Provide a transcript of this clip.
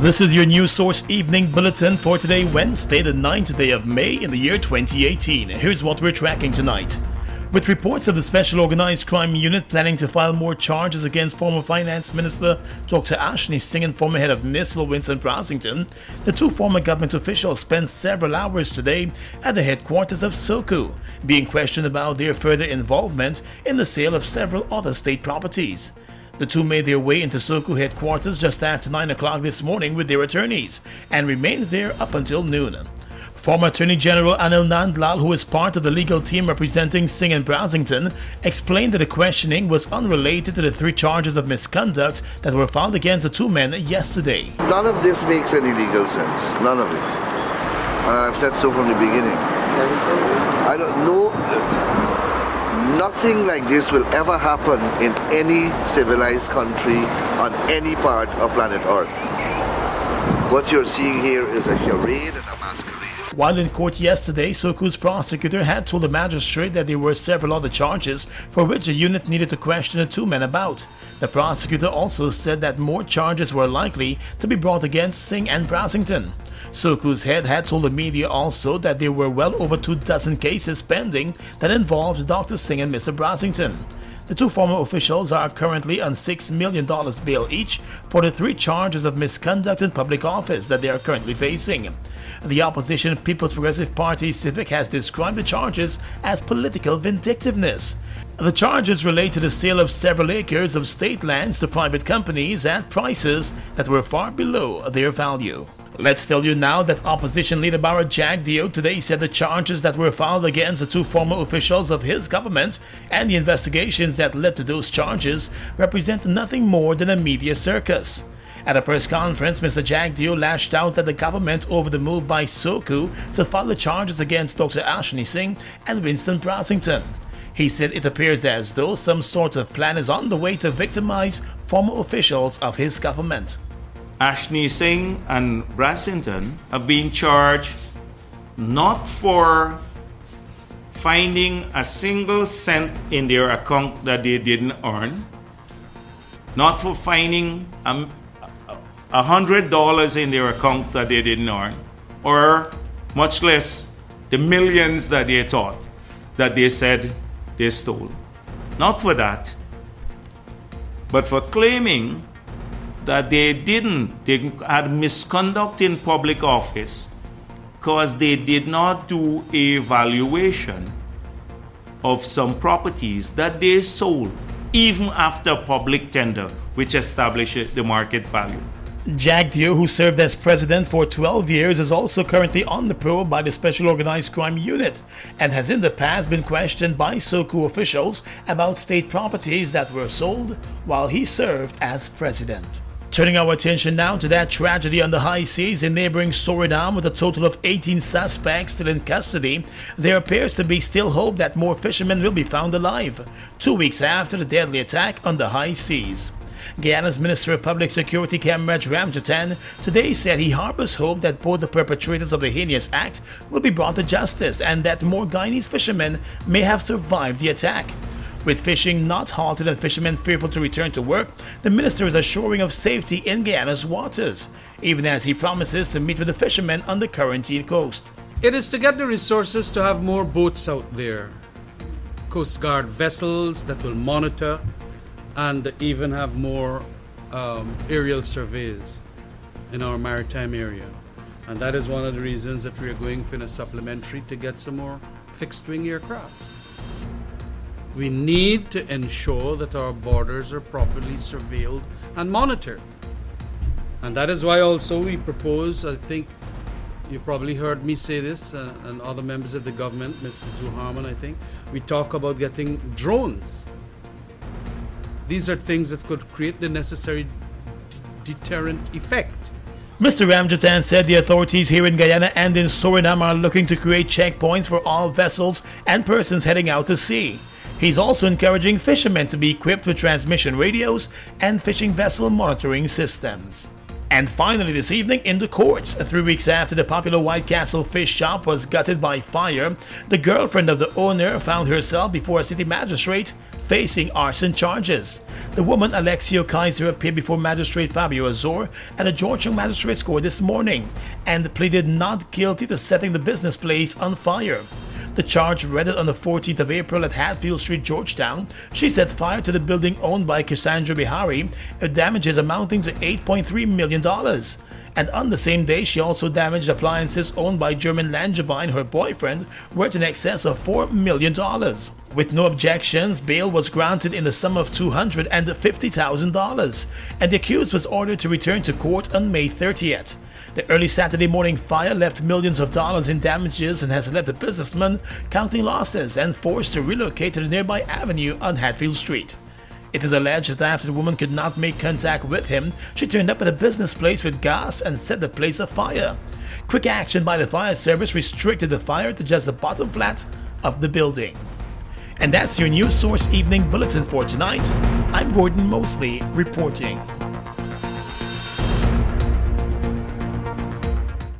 This is your news source evening bulletin for today, Wednesday, the 9th day of May in the year 2018. Here's what we're tracking tonight. With reports of the Special Organized Crime Unit planning to file more charges against former Finance Minister Dr. Ashni, Singh and former head of NISL Winston, Brassington, the two former government officials spent several hours today at the headquarters of SOCU, being questioned about their further involvement in the sale of several other state properties. The two made their way into SOCU headquarters just after 9 o'clock this morning with their attorneys and remained there up until noon. Former Attorney General Anil Nandlal, who is part of the legal team representing Singh and Brassington, explained that the questioning was unrelated to the 3 charges of misconduct that were filed against the two men yesterday. None of this makes any legal sense. None of it. I've said so from the beginning. I don't know. Nothing like this will ever happen in any civilized country on any part of planet Earth. What you're seeing here is a charade and a masquerade. While in court yesterday, SOCU's prosecutor had told the magistrate that there were several other charges for which the unit needed to question the two men about. The prosecutor also said that more charges were likely to be brought against Singh and Brassington. SOCU's head had told the media also that there were well over 24 cases pending that involved Dr. Singh and Mr. Brassington. The two former officials are currently on $6 million bail each for the 3 charges of misconduct in public office that they are currently facing. The opposition People's Progressive Party Civic has described the charges as political vindictiveness. The charges relate to the sale of several acres of state lands to private companies at prices that were far below their value. Let's tell you now that opposition leader Jagdeo today said the charges that were filed against the two former officials of his government and the investigations that led to those charges represent nothing more than a media circus. At a press conference, Mr. Jagdeo lashed out at the government over the move by SOCU to file the charges against Dr. Ashni Singh and Winston Brassington. He said it appears as though some sort of plan is on the way to victimize former officials of his government. Ashni Singh and Brassington have been charged not for finding a single cent in their account that they didn't earn, not for finding $100 in their account that they didn't earn, or much less the millions that they thought that they said they stole. Not for that, but for claiming that they had misconduct in public office because they did not do a valuation of some properties that they sold even after public tender, which established the market value. Jagdeo, who served as president for 12 years, is also currently on the probe by the Special Organized Crime Unit and has in the past been questioned by SOCU officials about state properties that were sold while he served as president. Turning our attention now to that tragedy on the high seas in neighboring Suriname with a total of 18 suspects still in custody, there appears to be still hope that more fishermen will be found alive, 2 weeks after the deadly attack on the high seas. Guyana's Minister of Public Security Camarade Ramjatan today said he harbors hope that both the perpetrators of the heinous act will be brought to justice and that more Guyanese fishermen may have survived the attack. With fishing not halted and fishermen fearful to return to work, the minister is assuring of safety in Guyana's waters, even as he promises to meet with the fishermen on the quarantine coast. It is to get the resources to have more boats out there, Coast Guard vessels that will monitor and even have more aerial surveys in our maritime area. And that is one of the reasons that we are going for a supplementary to get some more fixed-wing aircraft. We need to ensure that our borders are properly surveilled and monitored. And that is why also we propose, I think you probably heard me say this and other members of the government, Mr. Zuharman, I think, we talk about getting drones. These are things that could create the necessary deterrent effect. Mr. Ramjatan said the authorities here in Guyana and in Suriname are looking to create checkpoints for all vessels and persons heading out to sea. He's also encouraging fishermen to be equipped with transmission radios and fishing vessel monitoring systems. And finally this evening in the courts, 3 weeks after the popular White Castle fish shop was gutted by fire, the girlfriend of the owner found herself before a city magistrate facing arson charges. The woman Alexio Kaiser appeared before Magistrate Fabio Azor at the Georgetown Magistrates Court this morning and pleaded not guilty to setting the business place on fire. The charge read it on the 14th of April at Hatfield Street, Georgetown. She set fire to the building owned by Cassandra Bihari, with damages amounting to $8.3 million. And on the same day, she also damaged appliances owned by German Langevin, her boyfriend, worth in excess of $4 million. With no objections, bail was granted in the sum of $250,000, and the accused was ordered to return to court on May 30th. The early Saturday morning fire left millions of dollars in damages and has left the businessman counting losses and forced to relocate to the nearby avenue on Hatfield Street. It is alleged that after the woman could not make contact with him, she turned up at the business place with gas and set the place afire. Quick action by the fire service restricted the fire to just the bottom flat of the building. And that's your News Source Evening Bulletin for tonight. I'm Gordon Mosley reporting.